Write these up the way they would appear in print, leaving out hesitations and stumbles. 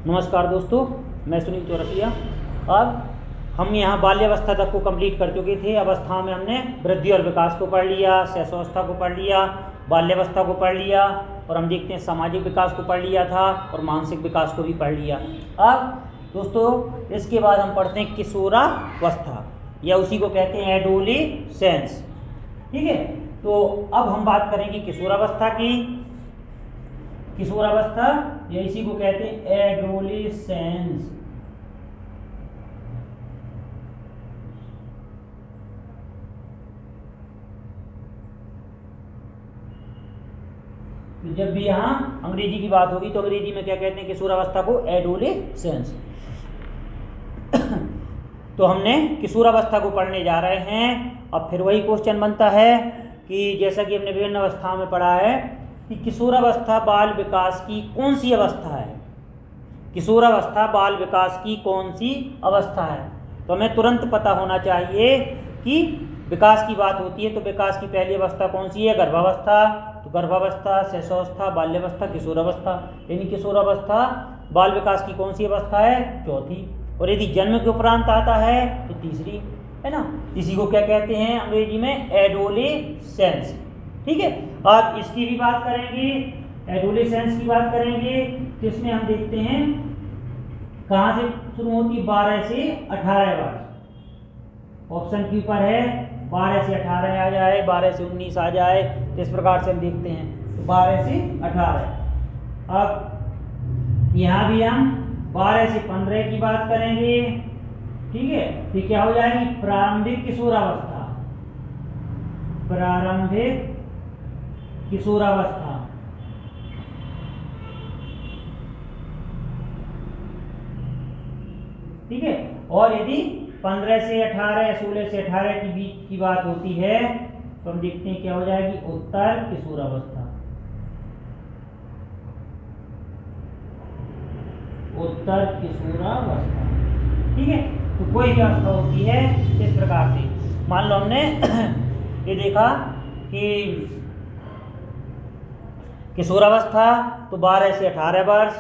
नमस्कार दोस्तों, मैं सुनील चौरसिया। अब हम यहाँ बाल्यावस्था तक को कंप्लीट कर चुके थे। अवस्था में हमने वृद्धि और विकास को पढ़ लिया, शैशवावस्था को पढ़ लिया, बाल्यावस्था को पढ़ लिया और हम देखते हैं सामाजिक विकास को पढ़ लिया था और मानसिक विकास को भी पढ़ लिया। अब दोस्तों इसके बाद हम पढ़ते हैं किशोरावस्था या उसी को कहते हैं एडोलेसेंस। ठीक है, तो अब हम बात करेंगे किशोरावस्था की। किशोरावस्था या इसी को कहते हैं एडोलेसेंस। तो जब भी यहाँ अंग्रेजी की बात होगी तो अंग्रेजी में क्या कहते हैं किशोरावस्था को? एडोलेसेंस। तो हमने किशोरावस्था को पढ़ने जा रहे हैं। अब फिर वही क्वेश्चन बनता है कि जैसा कि हमने विभिन्न अवस्थाओं में पढ़ा है कि किशोरावस्था बाल विकास की कौन सी अवस्था है। किशोरावस्था बाल विकास की कौन सी अवस्था है, तो हमें तुरंत पता होना चाहिए कि विकास की बात होती है तो विकास की पहली अवस्था कौन सी है? गर्भावस्था। तो गर्भावस्था, शैशवावस्था, बाल्यावस्था, किशोरावस्था। यानी किशोरावस्था बाल विकास की कौन सी अवस्था है? चौथी। और यदि जन्म के उपरांत आता है तो तीसरी, है ना। इसी को क्या कहते हैं अंग्रेजी में? एडोलेसेंस। ठीक है, अब इसकी भी बात करेंगे, एडोलेसेंस की बात करेंगे। तो इसमें हम देखते हैं कहाँ से शुरू होती है? 12 से 18 वर्ष। ऑप्शन के ऊपर है 12 से 18 आ जाए, 12 से 19 आ जाए, तो इस प्रकार से हम देखते हैं। तो 12 से 18। अब यहाँ भी हम 12 से 15 की बात करेंगे। ठीक है, तो क्या हो जाएगी? प्रारंभिक किशोरावस्था। प्रारंभिक किशोरावस्था। ठीक है, और यदि 15 से 18 या 16 से 18 के बीच की बात होती है तो हम देखते हैं क्या हो जाएगी? उत्तर किशोरावस्था। उत्तर किशोरावस्था। ठीक है, तो कोई भी अवस्था होती है इस प्रकार से। मान लो हमने ये देखा कि किशोरावस्था तो 12 से 18 वर्ष,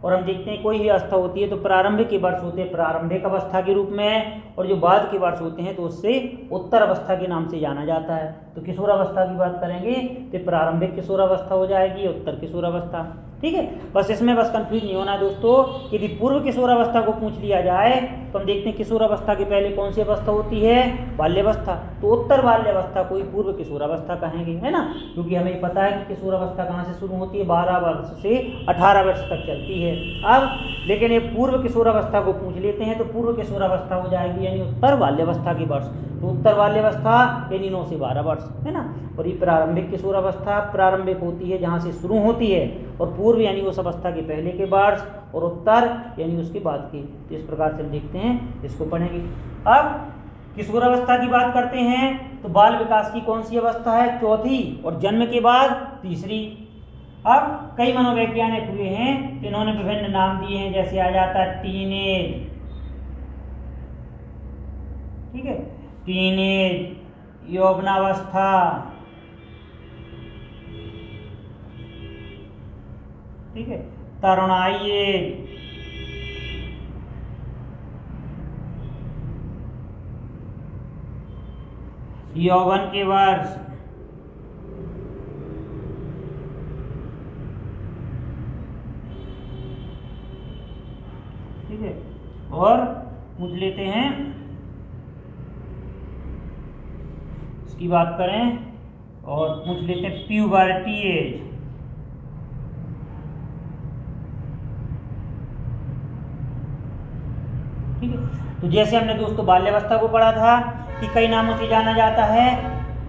और हम देखते हैं कोई भी अवस्था होती है तो प्रारंभिक के वर्ष होते हैं प्रारंभिक अवस्था के रूप में, और जो बाद के वर्ष होते हैं तो उससे उत्तर अवस्था के नाम से जाना जाता है। तो किशोरावस्था की बात करेंगे तो प्रारंभिक किशोरावस्था हो जाएगी, उत्तर किशोरावस्था। ठीक है, बस इसमें बस कंफ्यूज नहीं होना दोस्तों। यदि पूर्व किशोरावस्था को पूछ लिया जाए तो हम देखते हैं किशोरावस्था के पहले कौन सी अवस्था होती है? बाल्यावस्था। तो उत्तर बाल्यावस्था को ही पूर्व किशोरावस्था कहेंगे, है ना, क्योंकि हमें पता है कि किशोरावस्था कहाँ से शुरू होती है? 12 वर्ष से 18 वर्ष तक चलती है। अब लेकिन ये पूर्व किशोरावस्था को पूछ लेते हैं तो पूर्व किशोरावस्था हो जाएगी यानी उत्तर बाल्यावस्था के वर्ष। तो उत्तर बाल्यावस्था यानी 9 से 12 वर्ष, है ना। और ये प्रारंभिक किशोरावस्था प्रारंभिक होती है जहाँ से शुरू होती है, और पूर्व यानी उस अवस्था के पहले के वर्ष, और उत्तर यानी उसके बाद के। तो इस प्रकार से हम देखते हैं, इसको पढ़ेंगे। अब किशोरावस्था की बात करते हैं तो बाल विकास की कौन सी अवस्था है? चौथी, और जन्म के बाद तीसरी। अब कई मनोवैज्ञानिक हुए हैं तो इन्होंने विभिन्न नाम दिए हैं, जैसे आ जाता है टीनेज। ठीक है, टीनेज, यौवनावस्था, ठीक है, तरुणाई एज, यौवन के वर्ष, ठीक है, और पूछ लेते हैं इसकी बात करें और पूछ लेते हैं प्यूबर्टी एज। ठीक है, तो जैसे हमने दोस्तों बाल्यावस्था को पढ़ा था कि कई नामों से जाना जाता है,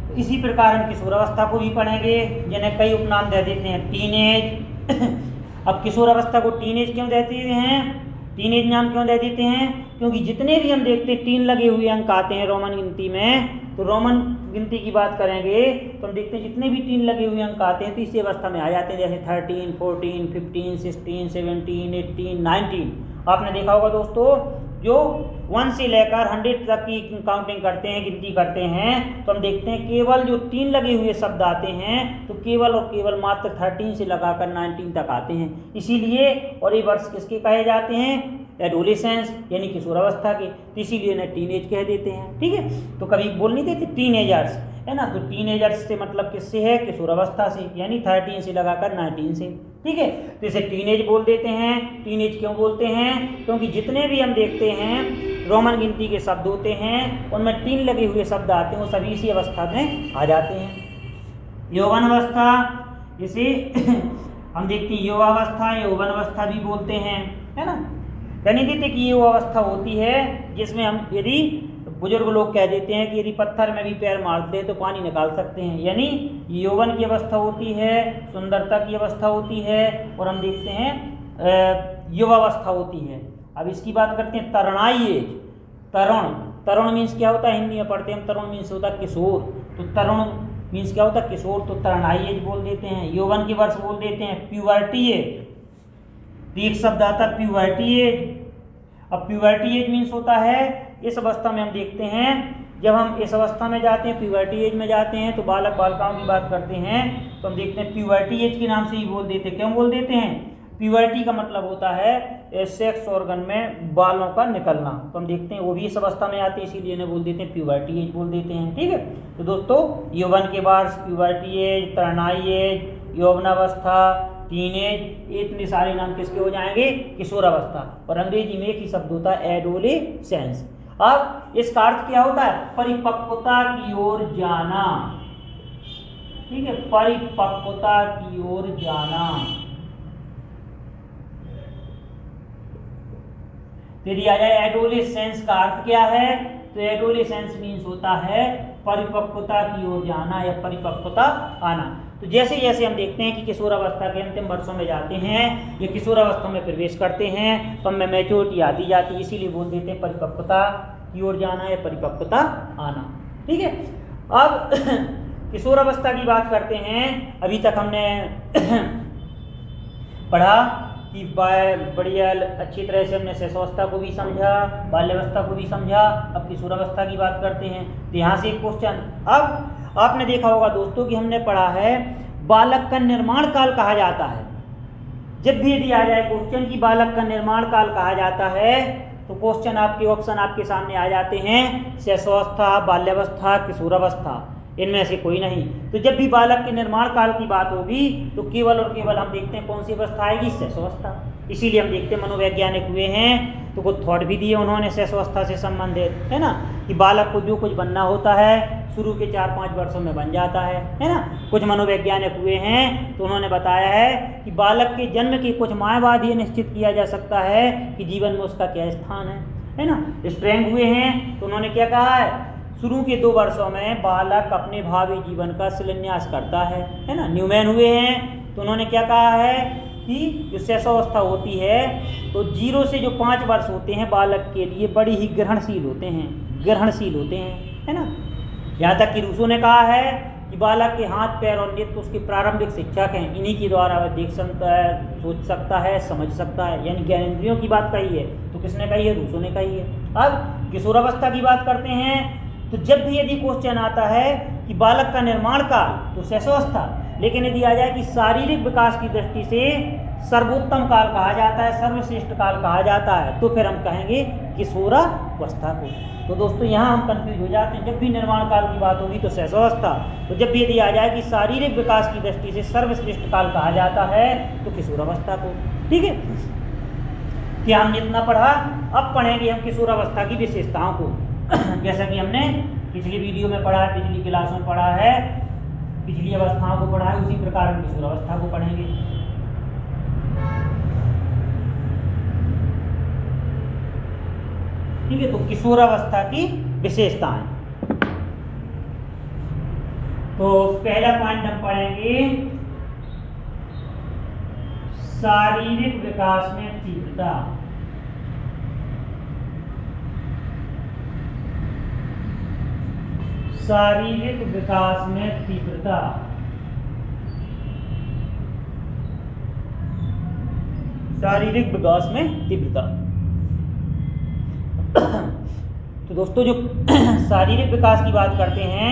तो इसी प्रकार हम किशोरावस्था को भी पढ़ेंगे, जिन्हें कई उपनाम दे देते हैं। टीनेज। अब किशोरावस्था को टीनेज क्यों देते हैं? टीनेज नाम क्यों दे देते हैं? क्योंकि जितने भी हम देखते हैं 3 लगे हुए अंक आते हैं रोमन गिनती में, तो रोमन गिनती की बात करेंगे तो हम देखते हैं जितने भी 3 लगे हुए अंक आते हैं तो इसी अवस्था में आ जाते हैं, जैसे 13, 14, 15, 16, 17, 18, 19। आपने देखा होगा दोस्तों जो 1 से लेकर 100 तक की काउंटिंग करते हैं, गिनती करते हैं, तो हम देखते हैं केवल जो 3 लगे हुए शब्द आते हैं तो केवल और केवल मात्र 13 से लगाकर 19 तक आते हैं। इसीलिए और ये वर्ष किसके कहे जाते हैं? एडोलेसेंस यानी किशोरावस्था के, तो इसीलिए इन्हें टीनेज कह देते हैं। ठीक है, तो कभी बोल नहीं देते टीनेजर्स, है ना, तो टीनेजर्स से मतलब किससे है? किशोरावस्था से, यानी 13 से लगाकर 19 से। ठीक है, तो इसे टीनेज बोल देते हैं। टीनेज क्यों बोलते हैं? क्योंकि जितने भी हम देखते हैं रोमन गिनती के शब्द होते हैं उनमें 3 लगे हुए शब्द आते हैं, वो सभी इसी अवस्था में आ जाते हैं। यौवन अवस्था, इसे हम देखते हैं युवावस्था, यौवन अवस्था भी बोलते हैं, है ना। यानी देखते कि ये वो अवस्था होती है जिसमें हम, यदि बुजुर्ग लोग कह देते हैं कि यदि पत्थर में भी पैर मारते हैं तो पानी निकाल सकते हैं, यानी यौवन की अवस्था होती है, सुंदरता की अवस्था होती है, और हम देखते हैं युवावस्था होती है। अब इसकी बात करते हैं तरुणाई एज। तरुण, तरुण मीन्स क्या होता है? हिंदी में पढ़ते हैं हम, तरुण मीन्स होता है किशोर, तो तरुण मीन्स क्या होता है? किशोर, तो तरुणाई एज बोल देते हैं। यौवन के वर्ष बोल देते हैं प्यूबर्टी एज, तो एक शब्द आता है प्यूबर्टी एज। अब प्यूबर्टी एज मीन्स होता है, इस अवस्था में हम देखते हैं जब हम इस अवस्था में जाते हैं, प्यूबर्टी एज में जाते हैं, तो बालक बालिकाओं की बात करते हैं तो हम देखते हैं प्यूबर्टी एज के नाम से ही बोल देते हैं। क्यों बोल देते हैं? प्यूबर्टी का मतलब होता है सेक्स ऑर्गन में बालों का निकलना, तो हम देखते हैं वो भी इस अवस्था में आते हैं, इसीलिए इन्हें बोल देते हैं प्यूबर्टी एज बोल देते हैं। ठीक है, तो दोस्तों यौवन के बाद प्यूबर्टी एज, तरुणाई एज, यौवनावस्था, टीनेज, इतने सारे नाम किसके हो जाएंगे? किशोरावस्था। और अंग्रेजी में एक ही शब्द होता है एडोलेसेंस। अब इसका अर्थ क्या होता है? परिपक्वता की ओर जाना। ठीक है, परिपक्वता की ओर जाना। यदि आ जाए एडोलेसेंस का अर्थ क्या है, तो एडोलेसेंस मीन्स होता है परिपक्वता की ओर जाना या परिपक्वता आना। तो जैसे जैसे हम देखते हैं कि किशोरावस्था के अंतिम वर्षों में जाते हैं या किशोरावस्था में प्रवेश करते हैं तो हमें मैच्योरिटी आती जाती है, इसीलिए बोल देते हैं परिपक्वता की ओर जाना या परिपक्वता आना। ठीक है, अब किशोरावस्था की बात करते हैं। अभी तक हमने पढ़ा कि बढ़िया अच्छी तरह से हमने शिशुअवस्था को भी समझा, बाल्यावस्था को भी समझा, अब किशोरावस्था की बात करते हैं। तो यहाँ से एक क्वेश्चन, अब आपने देखा होगा दोस्तों कि हमने पढ़ा है बालक का निर्माण काल कहा जाता है। जब भी यदि आ जाए क्वेश्चन की बालक का निर्माण काल कहा जाता है तो क्वेश्चन आपके ऑप्शन आपके सामने आ जाते हैं शिशुअवस्था, बाल्यावस्था, किशोरावस्था, इनमें से कोई नहीं। तो जब भी बालक के निर्माण काल की बात होगी तो केवल और केवल हम देखते हैं कौन सी अवस्था आएगी? शिशुअवस्था। इसीलिए हम देखते हैं मनोवैज्ञानिक हुए हैं तो कुछ थॉट भी दिए उन्होंने शिशुअवस्था से संबंधित, है ना, कि बालक को जो कुछ बनना होता है शुरू के 4-5 वर्षों में बन जाता है ना। कुछ मनोवैज्ञानिक हुए हैं तो उन्होंने बताया है कि बालक के जन्म के कुछ माह बाद ये निश्चित किया जा सकता है कि जीवन में उसका क्या स्थान है ना। स्ट्रैंग हुए हैं तो उन्होंने क्या कहा है? शुरू के 2 वर्षों में बालक अपने भावी जीवन का शिलान्यास करता है ना। न्यूमैन हुए हैं तो उन्होंने क्या कहा है कि जो शिशुअवस्था होती है तो 0 से जो 5 वर्ष होते हैं बालक के लिए बड़ी ही ग्रहणशील होते हैं, है ना। यहाँ तक कि रूसो ने कहा है कि बालक के हाथ, पैर और नेत्र उसके प्रारंभिक शिक्षक हैं, इन्हीं के द्वारा वह देख सकता है, सोच सकता है, समझ सकता है, यानी ज्ञानेंद्रियों की बात कही है। तो किसने कही है? रूसो ने कही है। अब किशोरावस्था की बात करते हैं तो जब भी यदि क्वेश्चन आता है कि बालक का निर्माण काल तो शिशुअवस्था, लेकिन यदि आ जाए कि शारीरिक विकास की दृष्टि से सर्वोत्तम काल कहा जाता है, सर्वश्रेष्ठ काल कहा जाता है, तो फिर हम कहेंगे किशोरावस्था को। तो दोस्तों यहाँ हम कंफ्यूज हो जाते हैं, जब भी निर्माण काल की बात होगी तो शिशुअवस्था, तो जब भी यदि आ जाए कि शारीरिक विकास की दृष्टि से सर्वश्रेष्ठ काल कहा जाता है तो किशोरावस्था को। ठीक है, क्या हमने इतना पढ़ा? अब पढ़ेंगे हम किशोरावस्था की विशेषताओं को। जैसा कि हमने पिछली वीडियो में पढ़ा है, पिछली क्लास में पढ़ा है, पिछली अवस्थाओं को पढ़ा है, उसी प्रकार हम किशोरावस्था को पढ़ेंगे। ठीक है, तो किशोरावस्था की विशेषताएं, तो पहला पॉइंट हम पढ़ेंगे शारीरिक विकास में तीव्रता। शारीरिक विकास में तीव्रता, शारीरिक विकास में तीव्रता। दोस्तों जो शारीरिक विकास की बात करते हैं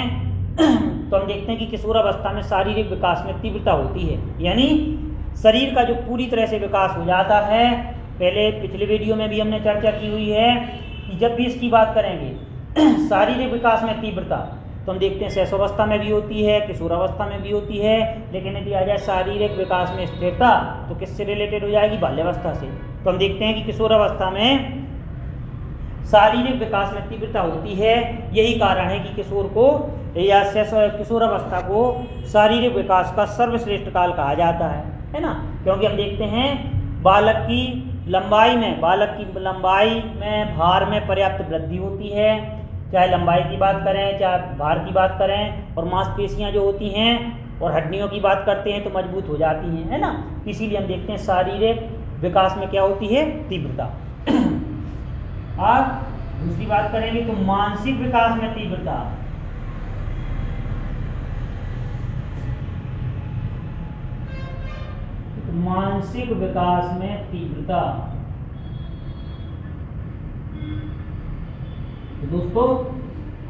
तो हम देखते हैं कि किशोरावस्था में शारीरिक विकास में तीव्रता होती है, यानी शरीर का जो पूरी तरह से विकास हो जाता है। पहले पिछले वीडियो में भी हमने चर्चा की हुई है कि जब भी इसकी बात करेंगे शारीरिक विकास में तीव्रता, तो हम देखते हैं शैशवावस्था में भी होती है, किशोरावस्था में भी होती है, लेकिन यदि आ जाए शारीरिक विकास में स्थिरता तो किससे रिलेटेड हो जाएगी? बाल्यावस्था से। तो हम देखते हैं कि किशोरावस्था में शारीरिक विकास में तीव्रता होती है। यही कारण है कि किशोर को या किशोरावस्था को शारीरिक विकास का सर्वश्रेष्ठ काल कहा जाता है ना, क्योंकि हम देखते हैं बालक की लंबाई में भार में पर्याप्त वृद्धि होती है, चाहे लंबाई की बात करें चाहे भार की बात करें, और मांसपेशियां जो होती हैं और हड्डियों की बात करते हैं तो मजबूत हो जाती हैं, है ना। इसीलिए हम देखते हैं शारीरिक विकास में क्या होती है? तीव्रता। अब दूसरी बात करेंगे तो मानसिक विकास में तीव्रता। मानसिक विकास में तीव्रता, तो दोस्तों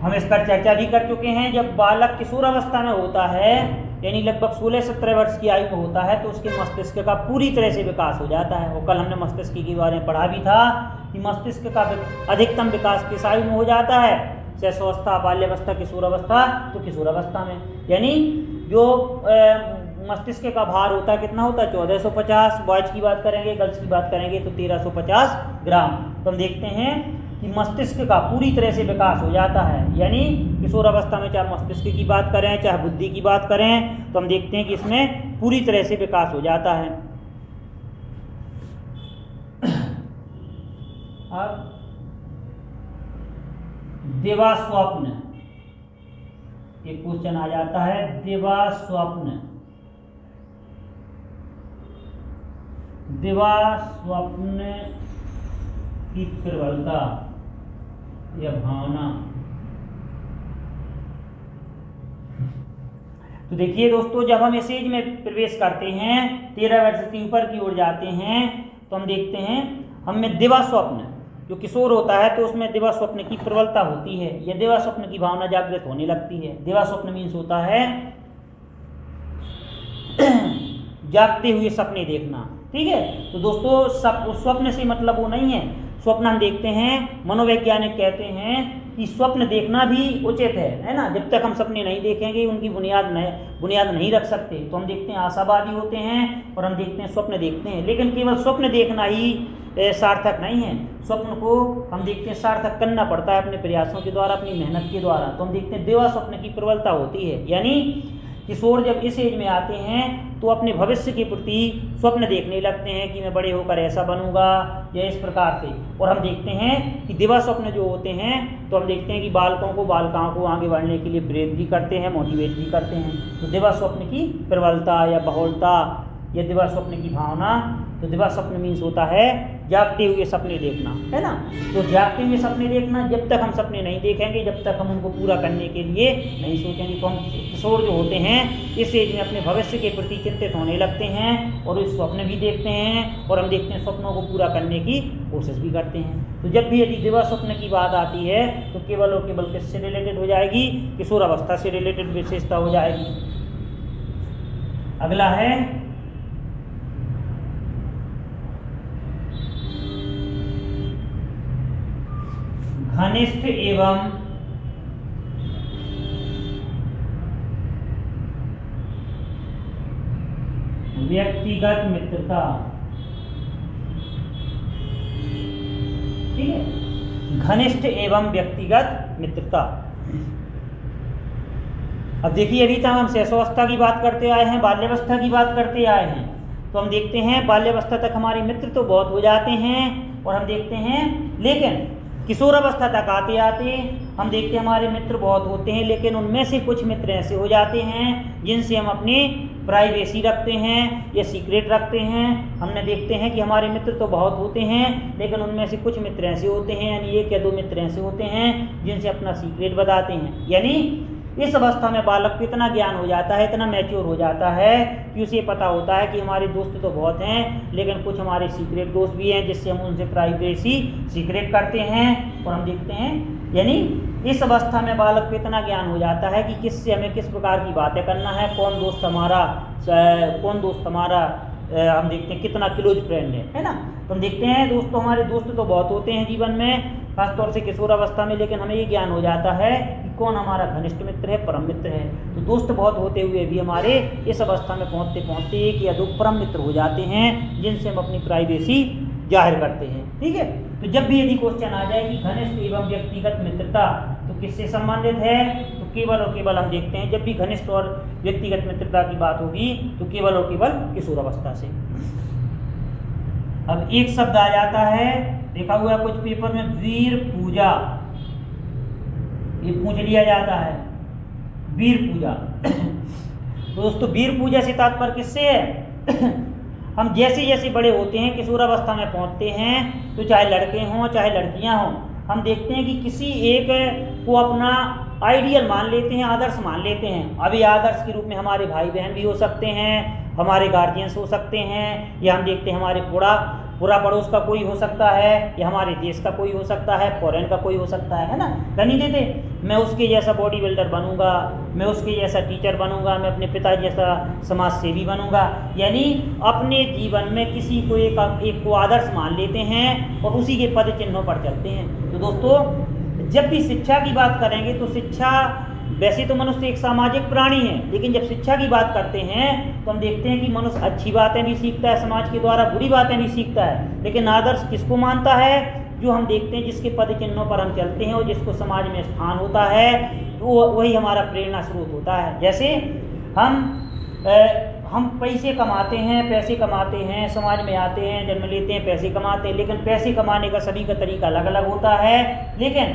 हम इस पर चर्चा भी कर चुके हैं। जब बालक किशोरावस्था में होता है, यानी लगभग 16-17 वर्ष की आयु में होता है, तो उसके मस्तिष्क का पूरी तरह से विकास हो जाता है। और कल हमने मस्तिष्क के बारे में पढ़ा भी था कि मस्तिष्क का अधिकतम विकास किस आयु में हो जाता है? शैशवावस्था, बाल्यावस्था, किशोरावस्था। तो किशोरावस्था में, यानी जो मस्तिष्क का भार होता है कितना होता है? 1450। बॉयज की बात करेंगे, गर्ल्स की बात करेंगे तो 1350 ग्राम। तो हम देखते हैं कि मस्तिष्क का पूरी तरह से विकास हो जाता है, यानी किशोरावस्था में चाहे मस्तिष्क की बात करें चाहे बुद्धि की बात करें, तो हम देखते हैं कि इसमें पूरी तरह से विकास हो जाता है। अब दिवा स्वप्न, एक क्वेश्चन आ जाता है, दिवा स्वप्न की प्रबलता या भावना। तो देखिए दोस्तों, जब हम इस एज में प्रवेश करते हैं, 13 वर्ष से ऊपर की ओर जाते हैं, तो हम देखते हैं हमें दिवा स्वप्न, जो किशोर होता है तो उसमें दिवा स्वप्न की प्रबलता होती है, या दिवा स्वप्न की भावना जागृत होने लगती है। दिवा स्वप्न मीन्स होता है जागते हुए सपने देखना, ठीक है। तो दोस्तों स्वप्न से मतलब वो नहीं है। स्वप्न हम देखते हैं, मनोवैज्ञानिक कहते हैं कि स्वप्न देखना भी उचित है ना। जब तक हम सपने नहीं देखेंगे उनकी बुनियाद नहीं रख सकते। तो हम देखते हैं आशावादी होते हैं और हम देखते हैं स्वप्न देखते हैं, लेकिन केवल स्वप्न देखना ही सार्थक नहीं है। स्वप्न को हम देखते हैं सार्थक करना पड़ता है अपने प्रयासों के द्वारा, अपनी मेहनत के द्वारा। तो हम देखते हैं दिवा स्वप्न की प्रबलता होती है, यानी किशोर जब इस एज में आते हैं तो अपने भविष्य के प्रति स्वप्न देखने लगते हैं कि मैं बड़े होकर ऐसा बनूंगा या इस प्रकार से। और हम देखते हैं कि दिवा स्वप्न जो होते हैं, तो हम देखते हैं कि बालिकाओं को आगे बढ़ने के लिए प्रेरित भी करते हैं, मोटिवेट भी करते हैं। तो दिवा स्वप्न की प्रबलता या बहुलता या दिवा स्वप्न की भावना। तो दिवा स्वप्न मीन्स होता है जागते हुए सपने देखना, है ना। तो जागते हुए सपने देखना, जब तक हम सपने नहीं देखेंगे, जब तक हम उनको पूरा करने के लिए नहीं सोचेंगे, तो हम किशोर जो होते हैं इस एज में अपने भविष्य के प्रति चिंतित होने लगते हैं और इस स्वप्न भी देखते हैं, और हम देखते हैं स्वप्नों को पूरा करने की कोशिश भी करते हैं। तो जब भी यदि दिवा स्वप्न की बात आती है तो केवल और केवल किससे रिलेटेड हो जाएगी? किशोरावस्था से रिलेटेड विशेषता हो जाएगी। अगला है घनिष्ठ एवं व्यक्तिगत मित्रता, ठीक है। घनिष्ठ एवं व्यक्तिगत मित्रता। अब देखिए, अभी तक हम शैशवावस्था की बात करते आए हैं, बाल्यावस्था की बात करते आए हैं, तो हम देखते हैं बाल्यावस्था तक हमारे मित्र तो बहुत हो जाते हैं, और हम देखते हैं लेकिन किशोरावस्था तक आते आते हम देखते हैं हमारे मित्र बहुत होते हैं, लेकिन उनमें से कुछ मित्र ऐसे हो जाते हैं जिनसे हम अपनी प्राइवेसी रखते हैं या सीक्रेट रखते हैं। हमने देखते हैं कि हमारे मित्र तो बहुत होते हैं, लेकिन उनमें से कुछ मित्र ऐसे होते हैं, यानी 1 या 2 मित्र ऐसे होते हैं जिनसे अपना सीक्रेट बताते हैं। यानी इस अवस्था में बालक को इतना ज्ञान हो जाता है, इतना मैच्योर हो जाता है कि उसे पता होता है कि हमारे दोस्त तो बहुत हैं, लेकिन कुछ हमारे सीक्रेट दोस्त भी हैं जिससे हम उनसे प्राइवेसी सीक्रेट करते हैं और हम देखते हैं। यानी इस अवस्था में बालक को इतना ज्ञान हो जाता है कि किससे हमें किस प्रकार की बातें करना है, कौन दोस्त हमारा हम देखते हैं कितना क्लोज फ्रेंड है ना। तो हम देखते हैं दोस्तों, हमारे दोस्त तो बहुत होते हैं जीवन में, खासतौर से किशोर अवस्था में, लेकिन हमें ये ज्ञान हो जाता है कि कौन हमारा घनिष्ठ मित्र है, परम मित्र है। तो दोस्त बहुत होते हुए भी हमारे इस अवस्था में पहुँचते पहुँचते एक या दो परम मित्र हो जाते हैं जिनसे हम अपनी प्राइवेसी जाहिर करते हैं। ठीक है, तो जब भी यदि क्वेश्चन आ जाए कि घनिष्ठ एवं व्यक्तिगत मित्रता तो किससे संबंधित है, तो केवल और केवल हम देखते हैं जब भी घनिष्ठ और व्यक्तिगत मित्रता की बात होगी तो केवल और केवल किशोर अवस्था से। अब एक शब्द आ जाता है, देखा हुआ कुछ पेपर में, वीर पूजा, ये पूछ लिया जाता है वीर पूजा। तो दोस्तों वीर पूजा से तात्पर्य किससे है? हम जैसे जैसे बड़े होते हैं, किशोर अवस्था में पहुंचते हैं, तो चाहे लड़के हों चाहे लड़कियां हों, हम देखते हैं कि किसी एक को अपना आइडियल मान लेते हैं, आदर्श मान लेते हैं। अभी आदर्श के रूप में हमारे भाई बहन भी हो सकते हैं, हमारे गार्जियंस हो सकते हैं, या हम देखते हैं हमारे पूरा पड़ोस का कोई हो सकता है, या हमारे देश का कोई हो सकता है, फॉरेन का कोई हो सकता है ना। नहीं देते, मैं उसके जैसा बॉडी बिल्डर बनूंगा, मैं उसके जैसा टीचर बनूंगा, मैं अपने पिता जैसा समाज सेवी बनूंगा। यानी अपने जीवन में किसी को एक को आदर्श मान लेते हैं और उसी के पद चिन्हों पर चलते हैं। तो दोस्तों जब भी शिक्षा की बात करेंगे तो शिक्षा, वैसे तो मनुष्य एक सामाजिक प्राणी है, लेकिन जब शिक्षा की बात करते हैं तो हम देखते हैं कि मनुष्य अच्छी बातें भी सीखता है, समाज के द्वारा बुरी बातें भी सीखता है, लेकिन आदर्श किसको मानता है? जो हम देखते हैं जिसके पद चिन्हों पर हम चलते हैं और जिसको समाज में स्थान होता है, तो वही हमारा प्रेरणा स्रोत होता है। जैसे हम पैसे कमाते हैं, समाज में आते हैं, जन्म लेते हैं, पैसे कमाते हैं, लेकिन पैसे कमाने का सभी का तरीका अलग अलग होता है। लेकिन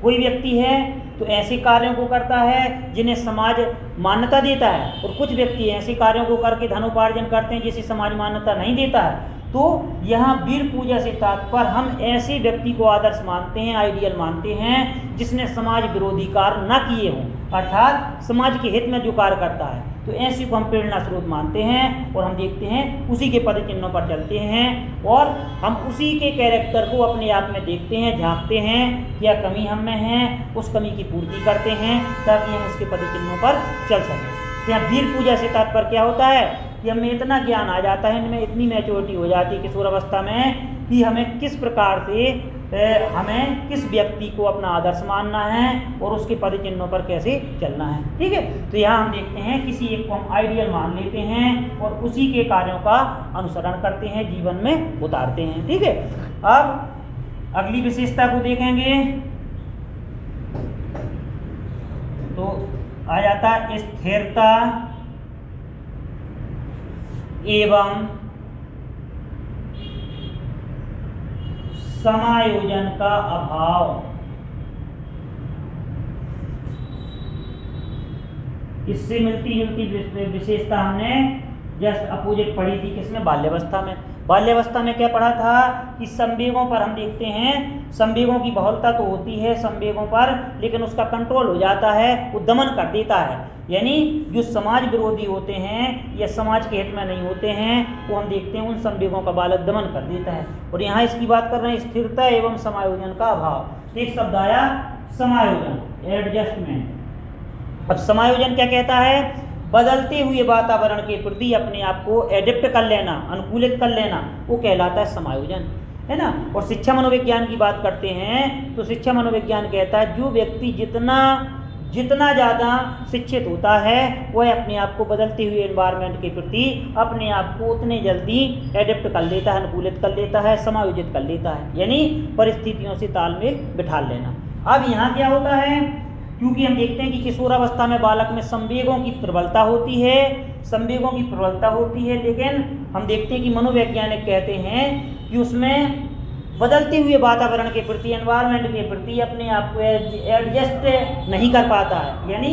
कोई व्यक्ति है तो ऐसे कार्यों को करता है जिन्हें समाज मान्यता देता है, और कुछ व्यक्ति ऐसे कार्यों को करके धनोपार्जन करते हैं जिसे समाज मान्यता नहीं देता है। तो यहाँ वीर पूजा से तात्पर्य हम ऐसे व्यक्ति को आदर्श मानते हैं, आइडियल मानते हैं, जिसने समाज विरोधी कार्य न किए हों, अर्थात समाज के हित में जो कार्य करता है, तो ऐसे को हम प्रेरणा स्रोत मानते हैं और हम देखते हैं उसी के पद चिन्हों पर चलते हैं और हम उसी के कैरेक्टर को अपने आप में देखते हैं, झांकते हैं, क्या कमी हम में है, उस कमी की पूर्ति करते हैं ताकि हम उसके पद चिन्हों पर चल सकें। तो यहाँ वीर पूजा से तात्पर्य क्या होता है कि हमें इतना ज्ञान आ जाता है, इनमें इतनी मैच्योरिटी हो जाती है किशोर अवस्था में कि हमें किस प्रकार से हमें किस व्यक्ति को अपना आदर्श मानना है और उसके पद चिन्हों पर कैसे चलना है। ठीक है, तो यहाँ हम देखते हैं किसी एक को हम आइडियल मान लेते हैं और उसी के कार्यों का अनुसरण करते हैं, जीवन में उतारते हैं। ठीक है, अब अगली विशेषता को देखेंगे तो आ जाता है स्थिरता एवं समायोजन का अभाव। इससे मिलती जुलती विशेषता हमने जस्ट अपोजिट पढ़ी थी, किसमें? बाल्यावस्था में। बाल्यावस्था में क्या पढ़ा था कि संवेगों पर हम देखते हैं, संवेगों की बहुलता तो होती है संवेगों पर, लेकिन उसका कंट्रोल हो जाता है, वो दमन कर देता है। यानी जो समाज विरोधी होते हैं या समाज के हित में नहीं होते हैं, वो हम देखते हैं उन संवेगों का बालक दमन कर देता है। और यहाँ इसकी बात कर रहे हैं स्थिरता एवं समायोजन का अभाव। एक शब्द आया समायोजन, एडजस्टमेंट। अब समायोजन क्या कहता है? बदलते हुए वातावरण के प्रति अपने आप को एडेप्ट कर लेना, अनुकूलित कर लेना, वो कहलाता है समायोजन, है ना। और शिक्षा मनोविज्ञान की बात करते हैं तो शिक्षा मनोविज्ञान कहता है जो व्यक्ति जितना ज़्यादा शिक्षित होता है वह अपने आप को बदलते हुए एनवायरनमेंट के प्रति अपने आप को उतने जल्दी एडेप्ट कर लेता है, अनुकूलित कर लेता है, समायोजित कर लेता है, यानी परिस्थितियों से तालमेल बिठा लेना। अब यहाँ क्या होता है, क्योंकि हम देखते हैं कि किशोरावस्था में बालक में संवेगों की प्रबलता होती है, लेकिन हम देखते हैं कि मनोवैज्ञानिक कहते हैं कि उसमें बदलते हुए वातावरण के प्रति, एनवायरनमेंट के प्रति अपने आप को एडजस्ट नहीं कर पाता है, यानी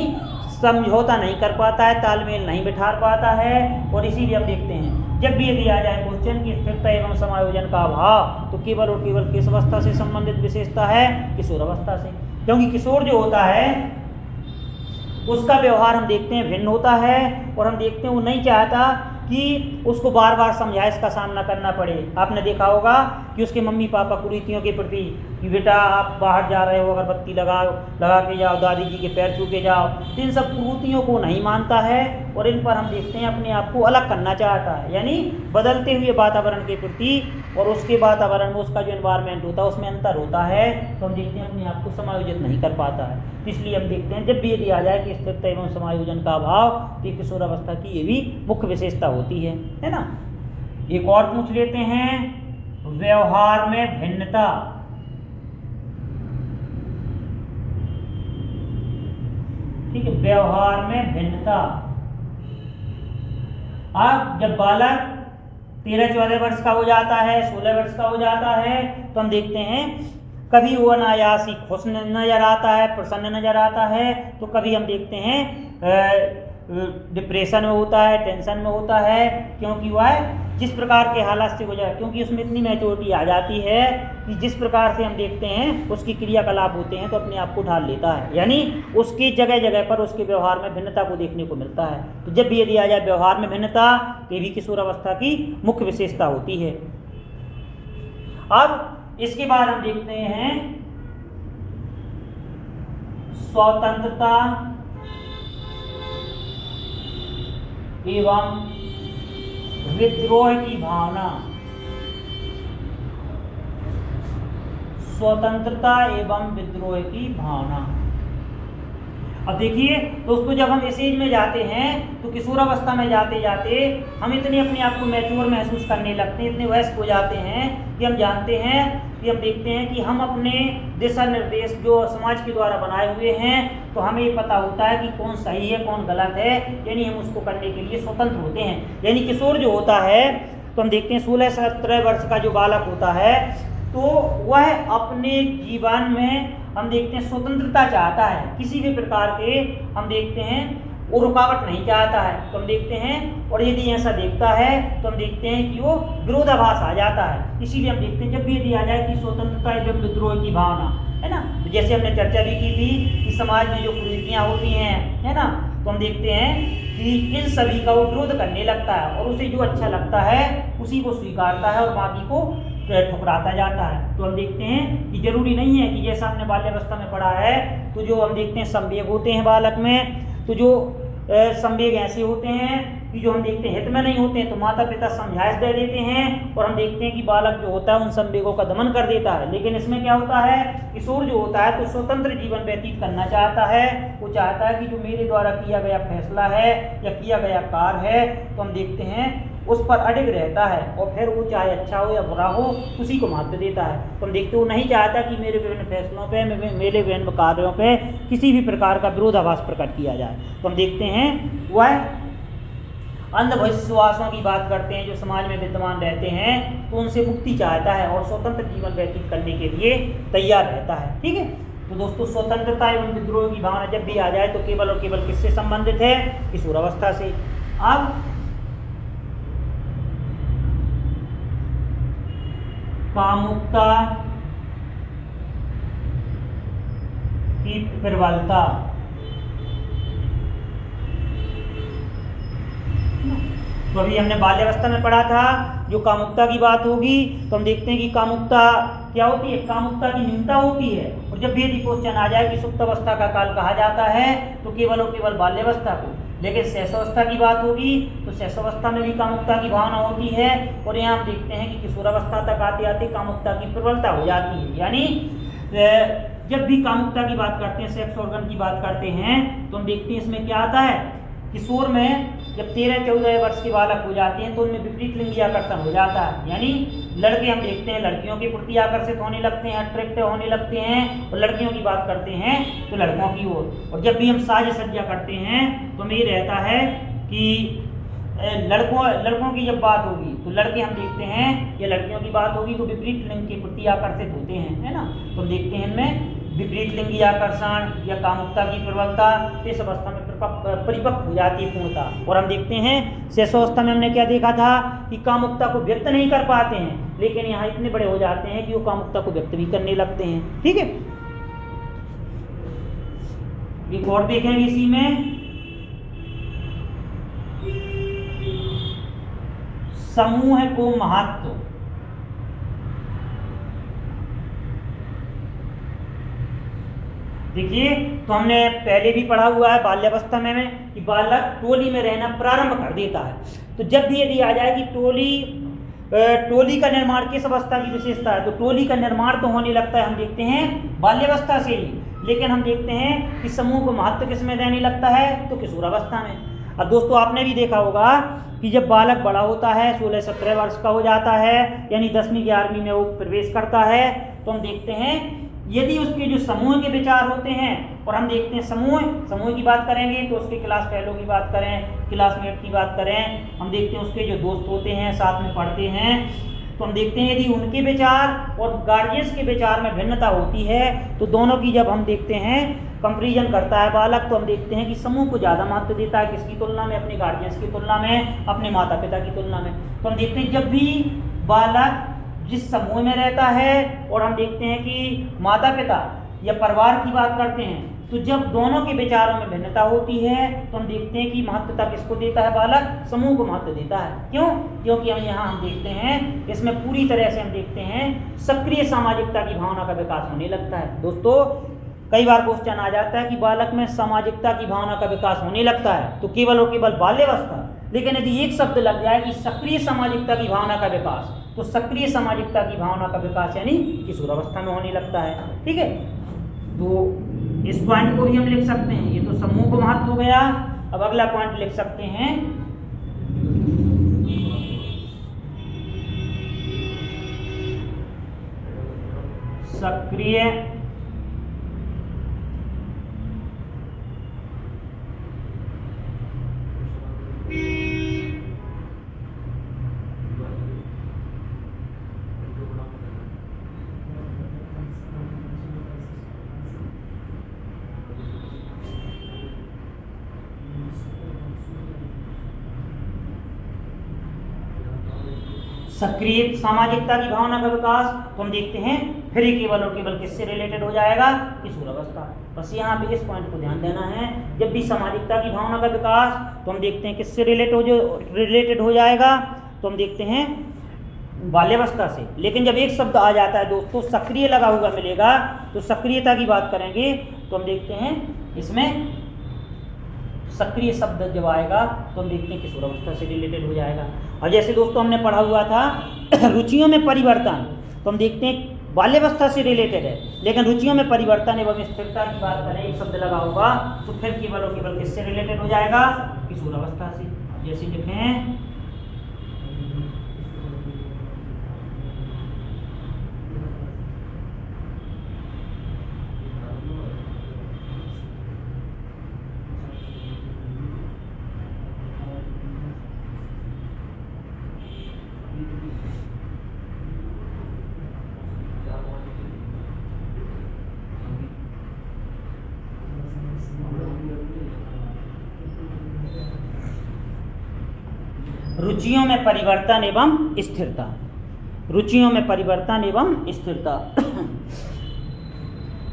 समझौता नहीं कर पाता है, तालमेल नहीं बिठा पाता है। और इसीलिए हम देखते हैं जब भी यदि आ जाए क्वेश्चन की स्थिरता एवं समायोजन का अभाव, तो केवल और केवल किस अवस्था से संबंधित विशेषता है? किशोर अवस्था से। क्योंकि किशोर जो होता है उसका व्यवहार हम देखते हैं भिन्न होता है, और हम देखते हैं वो नहीं चाहता कि उसको बार बार समझाइश का सामना करना पड़े। आपने देखा होगा कि उसके मम्मी पापा कुरीतियों के प्रति कि बेटा आप बाहर जा रहे हो अगरबत्ती लगा के जाओ, दादी जी के पैर छू के जाओ, इन सब कुरीतियों को नहीं मानता है और इन पर हम देखते हैं अपने आप को अलग करना चाहता है, यानी बदलते हुए वातावरण के प्रति और उसके वातावरण में उसका जो एनवायरनमेंट होता है उसमें अंतर होता है, तो हम देखते हैं अपने आप को समायोजित नहीं कर पाता है। इसलिए हम देखते हैं जब भी यदि आ जाए कि स्थिरता एवं समायोजन का अभाव, तो किशोरावस्था की ये भी मुख्य विशेषता होती है ना। एक और पूछ लेते हैं, व्यवहार में भिन्नता। ठीक है, व्यवहार में भिन्नता। अब जब बालक 13-14 वर्ष का हो जाता है, 16 वर्ष का हो जाता है, तो हम देखते हैं कभी वो अनायास ही खुश नजर आता है, प्रसन्न नजर आता है, तो कभी हम देखते हैं डिप्रेशन में होता है, टेंशन में होता है, क्योंकि वह जिस प्रकार के हालात से गुजरा, क्योंकि उसमें इतनी मैच्योरिटी आ जाती है कि जिस प्रकार से हम देखते हैं उसकी क्रियाकलाप होते हैं तो अपने आप को ढाल लेता है, यानी उसकी जगह जगह पर उसके व्यवहार में भिन्नता को देखने को मिलता है। तो जब भी यदि आ जाए व्यवहार में भिन्नता, ये भी किशोरावस्था की मुख्य विशेषता होती है। अब इसके बाद हम देखते हैं स्वतंत्रता एवं विद्रोह की भावना। स्वतंत्रता एवं विद्रोह की भावना। अब देखिए दोस्तों, जब हम इस एज में जाते हैं तो किशोरावस्था में जाते जाते हम इतने अपने आप को मैच्योर महसूस करने लगते हैं, इतने वयस्क हो जाते हैं कि हम जानते हैं कि हम देखते हैं कि हम अपने दिशा निर्देश जो समाज के द्वारा बनाए हुए हैं, तो हमें ये पता होता है कि कौन सही है कौन गलत है, यानी हम उसको करने के लिए स्वतंत्र होते हैं। यानी किशोर जो होता है, तो हम देखते हैं 16-17 वर्ष का जो बालक होता है, तो वह अपने जीवन में हम देखते हैं स्वतंत्रता चाहता है, किसी भी प्रकार के हम देखते हैं वो रुकावट नहीं चाहता है, तो हम देखते हैं, और यदि ऐसा देखता है तो हम देखते हैं कि वो विरोधाभास आ जाता है। इसीलिए हम देखते हैं जब भी यदि आ जाए कि स्वतंत्रता एवं विद्रोह की भावना, है ना, तो जैसे हमने चर्चा भी की थी कि समाज में जो कुरीतियाँ होती हैं, है ना, तो हम देखते हैं कि इन सभी का वो विरोध करने लगता है और उसे जो अच्छा लगता है उसी को स्वीकारता है और बाकी को ठुकराता जाता है। तो हम देखते हैं कि जरूरी नहीं है कि जैसा हमने बाल्यावस्था में पढ़ा है, तो जो हम देखते हैं संवेग होते हैं बालक में, तो जो संवेग ऐसे होते हैं कि जो हम देखते हैं हित में नहीं होते हैं, तो माता पिता समझाइश दे देते हैं और हम देखते हैं कि बालक जो होता है उन संवेगों का दमन कर देता है। लेकिन इसमें क्या होता है, किशोर जो होता है तो स्वतंत्र जीवन व्यतीत करना चाहता है, वो चाहता है कि जो मेरे द्वारा किया गया फैसला है या किया गया कार्य है, तो हम देखते हैं उस पर अडिग रहता है और फिर वो चाहे अच्छा हो या बुरा हो उसी को महत्व देता है। तो हम देखते वो नहीं चाहता कि मेरे विभिन्न फैसलों पे, मेरे विभिन्न कार्यों पे किसी भी प्रकार का विरोधाभास प्रकट किया जाए। तो हम देखते हैं वह अंधविश्वासों की बात करते हैं जो समाज में विद्यमान रहते हैं, तो उनसे मुक्ति चाहता है और स्वतंत्र जीवन व्यतीत करने के लिए तैयार रहता है। ठीक है, तो दोस्तों स्वतंत्रता एवं विद्रोह की भावना जब भी आ जाए तो केवल और केवल किससे संबंधित है, किशोरावस्था से। अब कामुकता की प्रबलता। तो अभी हमने बाल्यावस्था में पढ़ा था, जो कामुकता की बात होगी तो हम देखते हैं कि कामुकता क्या होती है, कामुकता की न्यूनता होती है। और जब भी यदि क्वेश्चन आ जाए कि सुप्तावस्था का काल कहा जाता है तो केवल और केवल बाल्यावस्था को, लेकिन शैशवावस्था की बात होगी तो शैशवावस्था में भी कामुकता की भावना होती है। और यहाँ हम देखते हैं कि किशोरावस्था तक आते आते कामुकता की प्रबलता हो जाती है। यानी जब भी कामुकता की बात करते हैं, सेक्स ऑर्गन की बात करते हैं, तो हम देखते हैं इसमें क्या आता है, किशोर में जब 13-14 वर्ष के बालक हो जाते हैं तो उनमें विपरीत लिंगी आकर्षण हो जाता है। यानी लड़के हम देखते हैं लड़कियों के प्रति आकर्षित होने लगते हैं, अट्रैक्टिव होने लगते हैं, और लड़कियों की बात करते हैं तो लड़कों की ओर। और जब भी हम साज सज्जा करते हैं तो हमें ये रहता है कि लड़कों की जब बात होगी तो लड़के हम देखते हैं, या लड़कियों की बात होगी तो विपरीत लिंग के प्रति आकर्षित होते हैं, है ना। तो हम देखते हैं इनमें विपरीत लिंगी आकर्षण या कामुकता की प्रबलता इस अवस्था में परिपक्व हो जाती है पूर्णता। और हम देखते हैं शैशवावस्था में हमने क्या देखा था कि कामुकता को व्यक्त नहीं कर पाते हैं, लेकिन यहाँ इतने बड़े हो जाते हैं कि वो कामुकता को व्यक्त भी करने लगते हैं। ठीक है, एक और देखेंगे इसी में, समूह को महत्व। देखिए, तो हमने पहले भी पढ़ा हुआ है बाल्यावस्था में कि बालक टोली में रहना प्रारंभ कर देता है। तो जब भी यदि आ जाए कि टोली का निर्माण किस अवस्था की विशेषता है, तो टोली का निर्माण तो होने लगता है हम देखते हैं बाल्यावस्था से ही, लेकिन हम देखते हैं कि समूह को महत्व किस में रहने लगता है, तो किशोरावस्था में। अब दोस्तों आपने भी देखा होगा कि जब बालक बड़ा होता है, 16-17 वर्ष का हो जाता है, यानी 10वीं-11वीं में वो प्रवेश करता है, तो हम देखते हैं यदि उसके जो समूह के विचार होते हैं, और हम देखते हैं समूह की बात करेंगे तो उसके क्लास फेलो की बात करें, क्लासमेट की बात करें, हम देखते हैं उसके जो दोस्त होते हैं, साथ में पढ़ते हैं, तो हम देखते हैं यदि उनके विचार और गार्जियंस के विचार में भिन्नता होती है, तो दोनों की जब हम देखते हैं कंपैरिजन करता है बालक, तो हम देखते हैं कि समूह को ज़्यादा महत्व देता है, किसकी तुलना में, अपने गार्जियंस की तुलना में, अपने माता पिता की तुलना में। तो हम देखते हैं जब भी बालक जिस समूह में रहता है, और हम देखते हैं कि माता पिता या परिवार की बात करते हैं, तो जब दोनों के विचारों में भिन्नता होती है, तो हम देखते हैं कि महत्वता किसको देता है बालक, समूह को महत्व देता है। क्यों? क्योंकि हम देखते हैं इसमें पूरी तरह से हम देखते हैं सक्रिय सामाजिकता की भावना का विकास होने लगता है। दोस्तों कई बार क्वेश्चन आ जाता है कि बालक में सामाजिकता की भावना का विकास होने लगता है तो केवल और केवल बाल्यावस्था, लेकिन यदि एक शब्द लग जाए कि सक्रिय सामाजिकता की भावना का विकास, तो सक्रिय सामाजिकता की भावना का विकास यानी किशोरावस्था में होने लगता है। ठीक है, तो इस पॉइंट को भी हम लिख सकते हैं, ये तो समूह को महत्व हो गया। अब अगला पॉइंट लिख सकते हैं सक्रिय सक्रिय सामाजिकता की भावना का विकास, तो हम देखते हैं फिर ये केवल और केवल किससे रिलेटेड हो जाएगा, किशोरावस्था। बस यहाँ पे इस पॉइंट को ध्यान देना है, जब भी सामाजिकता की भावना का विकास, तो हम देखते हैं किससे रिलेटेड हो जाएगा, तो हम देखते हैं बाल्यावस्था से। लेकिन जब एक शब्द आ जाता है दोस्तों सक्रिय लगा हुआ मिलेगा, तो सक्रियता की बात करेंगे, तो हम देखते हैं इसमें सक्रिय शब्द जब आएगा तो हम देखते हैं किशोरावस्था से रिलेटेड हो जाएगा। और जैसे दोस्तों हमने पढ़ा हुआ था रुचियों में परिवर्तन, तो हम देखते हैं बाल्यावस्था से रिलेटेड है, लेकिन रुचियों में परिवर्तन एवं स्थिरता की बात करें, एक शब्द लगा होगा, तो फिर केवल और केवल किससे रिलेटेड हो जाएगा, किशोरावस्था से। जैसे लिखें रुचियों में परिवर्तन एवं स्थिरता, रुचियों में परिवर्तन एवं स्थिरता।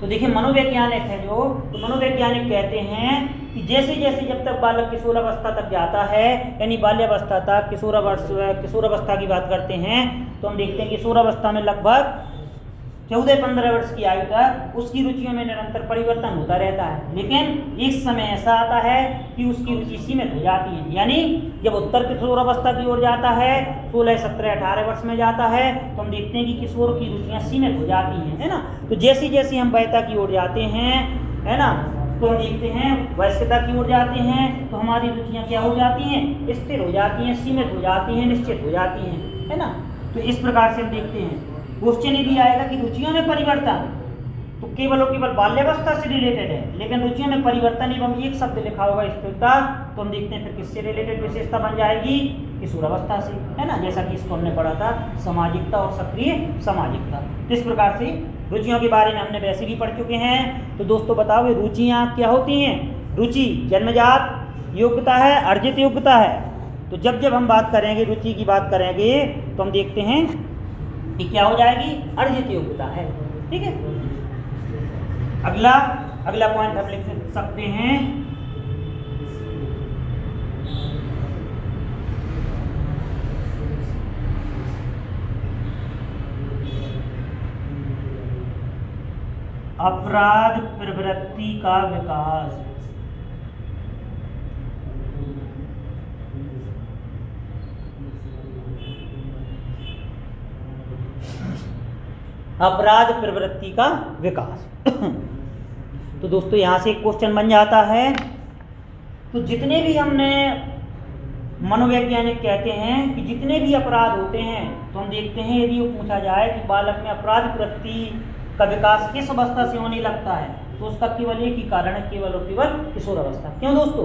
तो देखिए मनोवैज्ञानिक है जो, तो मनोवैज्ञानिक कहते हैं कि जैसे जैसे जब तक बालक किशोरावस्था तक जाता है, यानी बाल्यावस्था तक, किशोरावस्था की बात करते हैं, तो हम देखते हैं किशोरावस्था में लगभग 14-15 वर्ष की आयु तक उसकी रुचियों में निरंतर परिवर्तन होता रहता है, लेकिन एक समय ऐसा आता है कि उसकी रुचि सीमित हो जाती है। यानी जब उत्तर किशोरावस्था की ओर जाता है, 16, 17, 18 वर्ष में जाता है, तो हम देखते हैं कि किशोर की रुचियाँ सीमित हो जाती हैं, है ना। तो जैसे जैसे हम वयता की ओर जाते हैं, है ना, तो हम देखते हैं वयस्कता की ओर जाते हैं, तो हमारी रुचियाँ क्या हो जाती हैं, स्थिर हो जाती हैं, सीमित हो जाती हैं, निश्चित हो जाती हैं, है ना। तो इस प्रकार से हम देखते हैं क्वेश्चन यदि आएगा कि रुचियों में परिवर्तन, तो केवल और केवल बाल्यावस्था से रिलेटेड है, लेकिन रुचियों में परिवर्तन एवं एक शब्द लिखा होगा स्थिरता, तो हम देखते हैं फिर किससे रिलेटेड विशेषता बन जाएगी, किशोरावस्था से, है ना। जैसा कि इसको हमने पढ़ा था सामाजिकता और सक्रिय सामाजिकता। तो इस प्रकार से रुचियों के बारे में हमने वैसे भी पढ़ चुके हैं। तो दोस्तों बताओ रुचियाँ क्या होती हैं? रुचि जन्मजात योग्यता है, अर्जित योग्यता है। तो जब हम बात करेंगे रुचि की बात करेंगे, तो हम देखते हैं कि क्या हो जाएगी, अर्जित योग्यता है। ठीक है, अगला पॉइंट हम लिख सकते हैं सकते हैं। अपराध प्रवृत्ति का विकास। अपराध प्रवृत्ति का विकास। तो दोस्तों यहाँ से एक क्वेश्चन बन जाता है। तो जितने भी हमने मनोवैज्ञानिक कहते हैं कि जितने भी अपराध होते हैं, तो हम देखते हैं यदि वो पूछा जाए कि बालक में अपराध प्रवृत्ति का विकास किस अवस्था से होने लगता है, तो उसका केवल एक ही कारण है, केवल और केवल किशोर अवस्था। क्यों दोस्तों?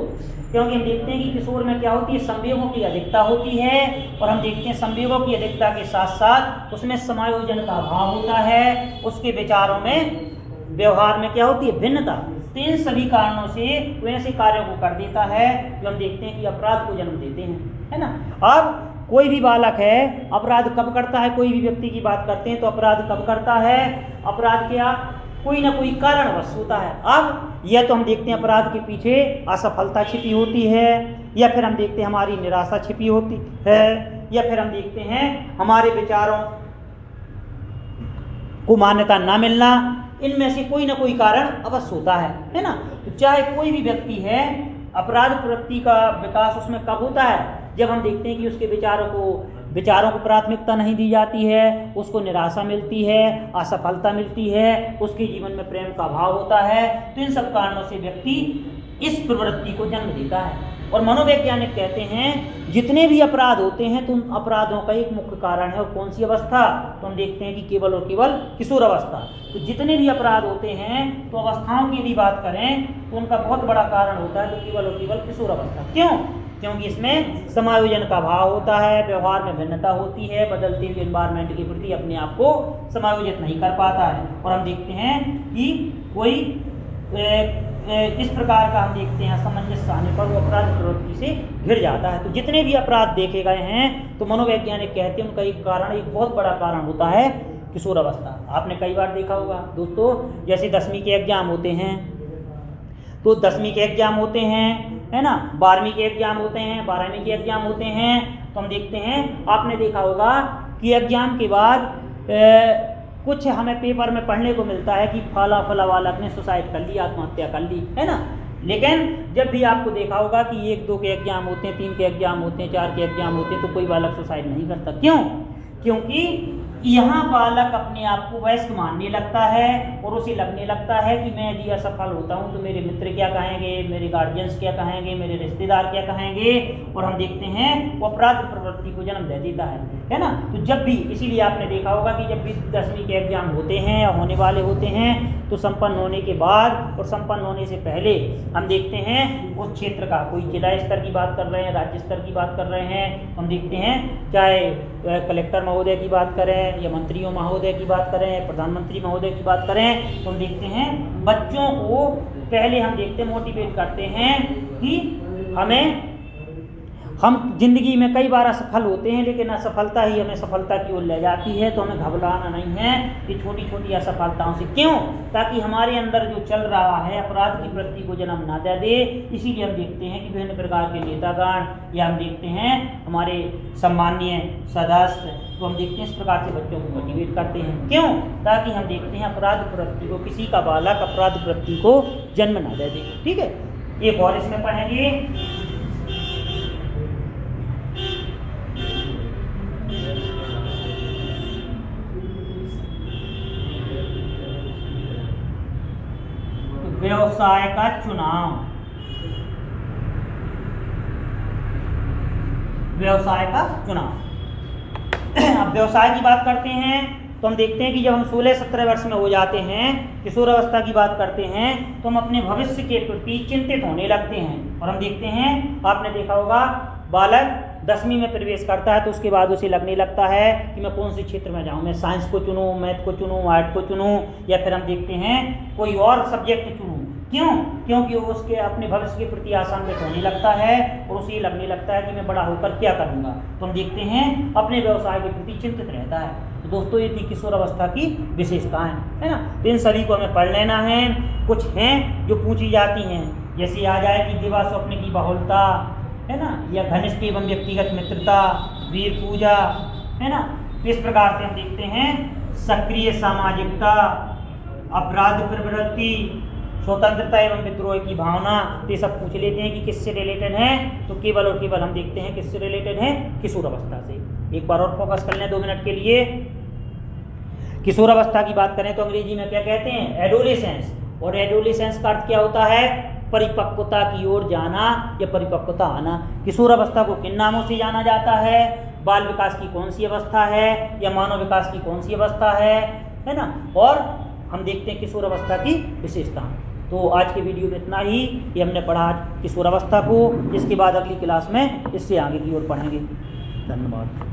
क्योंकि हम देखते हैं कि किशोर में क्या होती है, संवेगों की अधिकता होती है, और हम देखते हैं संवेगों की अधिकता के साथ साथ उसमें समायोजन का अभाव होता है, उसके विचारों में, व्यवहार में क्या होती है, भिन्नता। तो इन सभी कारणों से वो ऐसे कार्यों को कर देता है जो हम देखते हैं कि अपराध को जन्म देते हैं, है ना। अब कोई भी बालक है अपराध कब करता है, कोई भी व्यक्ति की बात करते हैं तो अपराध कब करता है, अपराध क्या कोई ना कोई कारणवश होता है। अब यह तो हम देखते हैं अपराध के पीछे असफलता छिपी होती है, या फिर हम देखते हैं हमारी निराशा छिपी होती है, या फिर हम देखते हैं हमारे विचारों को मान्यता ना मिलना। इनमें से कोई ना कोई कारण अवश्य होता है ना। तो चाहे कोई भी व्यक्ति है, अपराध प्रवृत्ति का विकास उसमें कब होता है, जब हम देखते हैं कि उसके विचारों को प्राथमिकता नहीं दी जाती है, उसको निराशा मिलती है, असफलता मिलती है, उसके जीवन में प्रेम का अभाव होता है। तो इन सब कारणों से व्यक्ति इस प्रवृत्ति को जन्म देता है। और मनोवैज्ञानिक कहते हैं जितने भी अपराध होते हैं तो उन अपराधों का एक मुख्य कारण है, और कौन सी अवस्था, तो हम देखते हैं कि केवल और केवल किशोर अवस्था। तो जितने भी अपराध होते हैं तो अवस्थाओं की यदि बात करें तो उनका बहुत बड़ा कारण होता है तो केवल और केवल किशोर अवस्था। क्यों? क्योंकि इसमें समायोजन का अभाव होता है, व्यवहार में भिन्नता होती है, बदलते हुए एनवायरनमेंट के प्रति अपने आप को समायोजित नहीं कर पाता है। और हम देखते हैं कि कोई इस प्रकार का हम देखते हैं असमंजस आने पर वो अपराध प्रवृत्ति से घिर जाता है। तो जितने भी अपराध देखे गए हैं तो मनोवैज्ञानिक कहते हैं उनका एक कारण, एक बहुत बड़ा कारण होता है किशोर अवस्था। आपने कई बार देखा होगा दोस्तों, जैसे 10वीं के एग्जाम होते हैं, तो 10वीं के एग्जाम होते हैं, है ना, 12वीं के एग्जाम होते हैं, 12वीं के एग्जाम होते हैं। तो हम देखते हैं, आपने देखा होगा कि एग्जाम के बाद कुछ हमें पेपर में पढ़ने को मिलता है कि फला फला बालक ने सुसाइड कर ली, आत्महत्या कर ली, है ना। लेकिन जब भी आपको देखा होगा कि 1, 2 के एग्जाम होते हैं, 3 के एग्जाम होते हैं, 4 के एग्जाम होते हैं, तो कोई बालक सुसाइड नहीं करता। क्यों? क्योंकि यहाँ बालक अपने आप को वयस्क मानने लगता है और उसे लगने लगता है कि मैं यदि असफल होता हूँ तो मेरे मित्र क्या कहेंगे, मेरे गार्जियंस क्या कहेंगे, मेरे रिश्तेदार क्या कहेंगे। और हम देखते हैं वो अपराध प्रवृत्ति को जन्म दे देता है ना। तो जब भी, इसीलिए आपने देखा होगा कि जब भी 10वीं के एग्जाम होते हैं या होने वाले होते हैं तो संपन्न होने के बाद और संपन्न होने से पहले हम देखते हैं उस क्षेत्र का, कोई जिला स्तर की बात कर रहे हैं, राज्य स्तर की बात कर रहे हैं, हम देखते हैं चाहे कलेक्टर महोदय की बात करें या मंत्रियों महोदय की बात करें, प्रधानमंत्री महोदय की बात करें, तो हम देखते हैं बच्चों को पहले हम देखते हैं मोटिवेट करते हैं कि हम जिंदगी में कई बार असफल होते हैं, लेकिन असफलता ही हमें सफलता की ओर ले जाती है। तो हमें घबराना नहीं है कि छोटी छोटी असफलताओं से। क्यों? ताकि हमारे अंदर जो चल रहा है अपराध की प्रवृत्ति को जन्म ना दे। इसीलिए हम देखते हैं कि विभिन्न प्रकार के नेतागण या हम देखते हैं हमारे सम्मानीय सदस्य, तो हम देखते हैं इस प्रकार से बच्चों को मोटिवेट करते हैं। क्यों? ताकि हम देखते हैं अपराध प्रवृत्ति को, किसी का बालक अपराध प्रवृत्ति को जन्म ना दे। ठीक है, एक और इसमें पढ़ेंगे। व्यवसाय का चुनाव। व्यवसाय का चुनाव। अब व्यवसाय की बात करते हैं तो हम देखते हैं कि जब हम 16-17 वर्ष में हो जाते हैं, किशोर अवस्था की बात करते हैं, तो हम अपने भविष्य के प्रति चिंतित होने लगते हैं। और हम देखते हैं, आपने देखा होगा बालक 10वीं में प्रवेश करता है तो उसके बाद उसे लगने लगता है कि मैं कौन से क्षेत्र में जाऊं, मैं साइंस को चुनूं, मैथ को चुनूं, आर्ट को चुनूं, या फिर हम देखते हैं कोई और सब्जेक्ट चुनूं। क्यों? क्योंकि वो उसके अपने भविष्य के प्रति आशान्वित होने लगता है और उसे लगने लगता है कि मैं बड़ा होकर क्या करूँगा। तो हम देखते हैं अपने व्यवसाय के प्रति चिंतित रहता है। तो दोस्तों ये थी किशोर अवस्था की विशेषताएं, है ना। तो इन सभी को हमें पढ़ लेना है। कुछ हैं जो पूछी जाती हैं, जैसे आ जाए कि दिवा स्वप्न की बहुलता, है ना, या घनिष्ठ एवं व्यक्तिगत मित्रता, वीर पूजा, है ना। तो इस प्रकार से हम देखते हैं सक्रिय सामाजिकता, अपराध प्रवृत्ति, स्वतंत्रता एवं विद्रोह की भावना। तो ये सब पूछ लेते हैं कि किससे रिलेटेड है। तो केवल और केवल हम देखते हैं किससे रिलेटेड है, किशोर अवस्था से। एक बार और फोकस कर लें 2 मिनट के लिए। किशोर अवस्था की बात करें तो अंग्रेजी में क्या कहते हैं, एडोलेसेंस। और एडोलेसेंस का अर्थ क्या होता है, परिपक्वता की ओर जाना या परिपक्वता आना। किशोर अवस्था को किन नामों से जाना जाता है, बाल विकास की कौन सी अवस्था है या मानव विकास की कौन सी अवस्था है ना। और हम देखते हैं किशोर अवस्था की विशेषता। तो आज के वीडियो में इतना ही। ये हमने पढ़ा किशोर अवस्था को, इसके बाद अगली क्लास में इससे आगे की ओर पढ़ेंगे। धन्यवाद।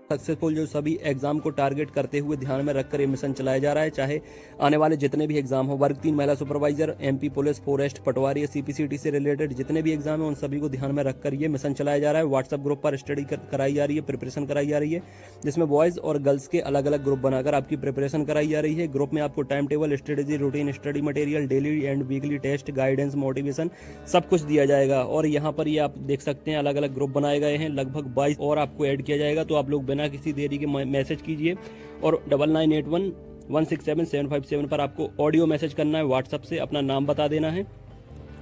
सक्सेसफुल जो सभी एग्जाम को टारगेट करते हुए ध्यान में रखकर ये मिशन चलाया जा रहा है, चाहे आने वाले जितने भी एग्जाम हो, वर्ग 3 महिला सुपरवाइजर, एमपी पुलिस, फॉरेस्ट, पटवारी, सीपीसीटी से रिलेटेड जितने भी एग्जाम है उन सभी को ध्यान में रखकर ये मिशन चलाया जा रहा है। व्हाट्सएप ग्रुप पर स्टडी कराई जा रही है, प्रिपरेशन कराई जा रही है, जिसमें बॉयज और गर्ल्स के अलग अलग ग्रुप बनाकर आपकी प्रिपरेशन कराई जा रही है। ग्रुप में आपको time table, strategy, routine, study material, daily and weekly test, guidance, motivation सब कुछ दिया जाएगा। और यहाँ पर ये आप देख सकते हैं अलग अलग ग्रुप बनाए गए हैं, लगभग 22 और आपको ऐड किया जाएगा। तो आप लोग बिना किसी देरी के मैसेज कीजिए और 9981167757 पर आपको ऑडियो मैसेज करना है। व्हाट्सएप से अपना नाम बता देना है,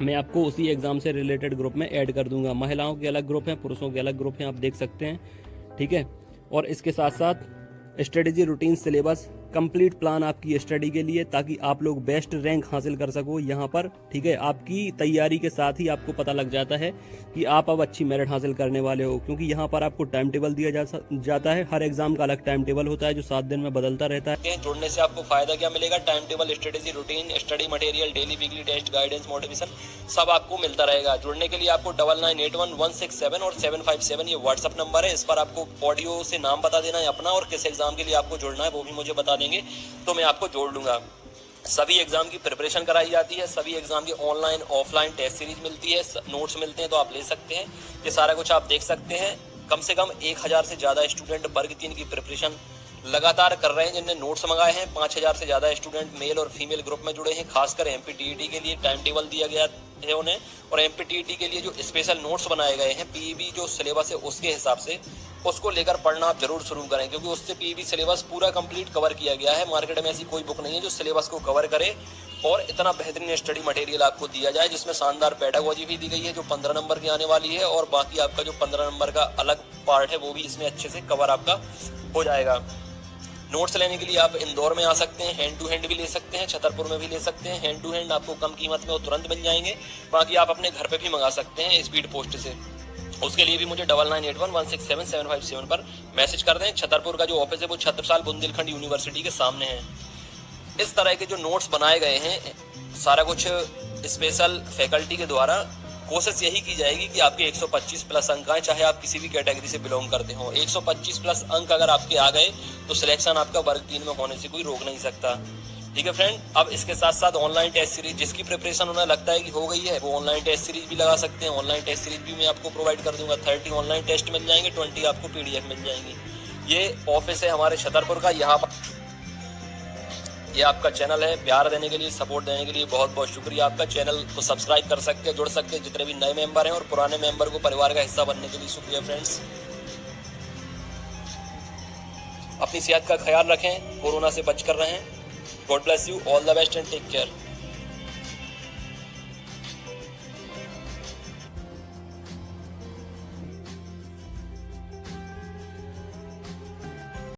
मैं आपको उसी एग्जाम से रिलेटेड ग्रुप में ऐड कर दूंगा। महिलाओं के अलग ग्रुप हैं, पुरुषों के अलग ग्रुप हैं, आप देख सकते हैं, ठीक है। और इसके साथ साथ strategy, routine, syllabus, complete plan आपकी स्टडी के लिए, ताकि आप लोग बेस्ट रैंक हासिल कर सको यहाँ पर, ठीक है। आपकी तैयारी के साथ ही आपको पता लग जाता है कि आप अब अच्छी मेरिट हासिल करने वाले हो, क्योंकि यहाँ पर आपको टाइम टेबल दिया जाता है। हर एग्जाम का अलग टाइम टेबल होता है जो 7 दिन में बदलता रहता है। जुड़ने से आपको फायदा क्या मिलेगा, time table, strategy, routine, study material, daily weekly test, guidance, motivation सब आपको मिलता रहेगा। जुड़ने के लिए आपको 99811677 और 757 ये व्हाट्सअप नंबर है, इस पर आपको ऑडियो से नाम बता देना है अपना और किस एग्जाम के लिए आपको जुड़ना है वो भी मुझे बता देंगे, तो मैं आपको जोड़ लूंगा। सभी एग्जाम की प्रिपरेशन कराई जाती है, सभी एग्जाम की ऑनलाइन ऑफलाइन टेस्ट सीरीज मिलती है, नोट्स मिलते हैं तो आप ले सकते हैं। ये सारा कुछ आप देख सकते हैं। कम से कम 1000 से ज़्यादा स्टूडेंट वर्ग 3 की प्रिपरेशन लगातार कर रहे हैं, जिनने नोट्स मंगाए हैं। 5000 से ज़्यादा स्टूडेंट मेल और फीमेल ग्रुप में जुड़े हैं। खासकर एमपीटीईटी के लिए टाइम टेबल दिया गया है उन्हें, और एमपीटीईटी के लिए जो स्पेशल नोट्स बनाए गए हैं, पीईबी जो सिलेबस है उसके हिसाब से उसको लेकर पढ़ना आप जरूर शुरू करें, क्योंकि उससे पीईबी सिलेबस पूरा कंप्लीट कवर किया गया है। मार्केट में ऐसी कोई बुक नहीं है जो सिलेबस को कवर करे और इतना बेहतरीन स्टडी मटेरियल आपको दिया जाए, जिसमें शानदार पेडागोजी भी दी गई है जो 15 नंबर की आने वाली है, और बाकी आपका जो 15 नंबर का अलग पार्ट है वो भी इसमें अच्छे से कवर आपका हो जाएगा। नोट्स लेने के लिए आप इंदौर में आ सकते हैं, हैंड टू हैंड भी ले सकते हैं, छतरपुर में भी ले सकते हैं। हैंड टू हैंड आपको कम कीमत में वो तुरंत मिल जाएंगे, बाकी आप अपने घर पे भी मंगा सकते हैं स्पीड पोस्ट से। उसके लिए भी मुझे 9981167757 पर मैसेज कर दें। छतरपुर का जो ऑफिस है वो छत्रसाल बुंदेलखंड यूनिवर्सिटी के सामने है। इस तरह के जो नोट्स बनाए गए हैं सारा कुछ स्पेशल फैकल्टी के द्वारा, कोशिश यही की जाएगी कि आपके 125 प्लस अंक आए, चाहे आप किसी भी कैटेगरी से बिलोंग करते हो। 125 प्लस अंक अगर आपके आ गए तो सिलेक्शन आपका वर्ग 3 में होने से कोई रोक नहीं सकता, ठीक है फ्रेंड। अब इसके साथ साथ ऑनलाइन टेस्ट सीरीज, जिसकी प्रिपरेशन उन्हें लगता है कि हो गई है, वो ऑनलाइन टेस्ट सीरीज भी लगा सकते हैं। ऑनलाइन टेस्ट सीरीज भी मैं आपको प्रोवाइड कर दूंगा। 30 ऑनलाइन टेस्ट मिल जाएंगे, 20 आपको पीडीएफ मिल जाएंगी। ये ऑफिस है हमारे छतरपुर का। यहाँ पर ये आपका चैनल है। प्यार देने के लिए, सपोर्ट देने के लिए बहुत बहुत शुक्रिया आपका। चैनल को सब्सक्राइब कर सकते हैं, जुड़ सकते हैं जितने भी नए मेंबर हैं, और पुराने मेंबर को परिवार का हिस्सा बनने के लिए शुक्रिया फ्रेंड्स। अपनी सेहत का ख्याल रखें, कोरोना से बच कर रहें। God bless you, all the best and take care.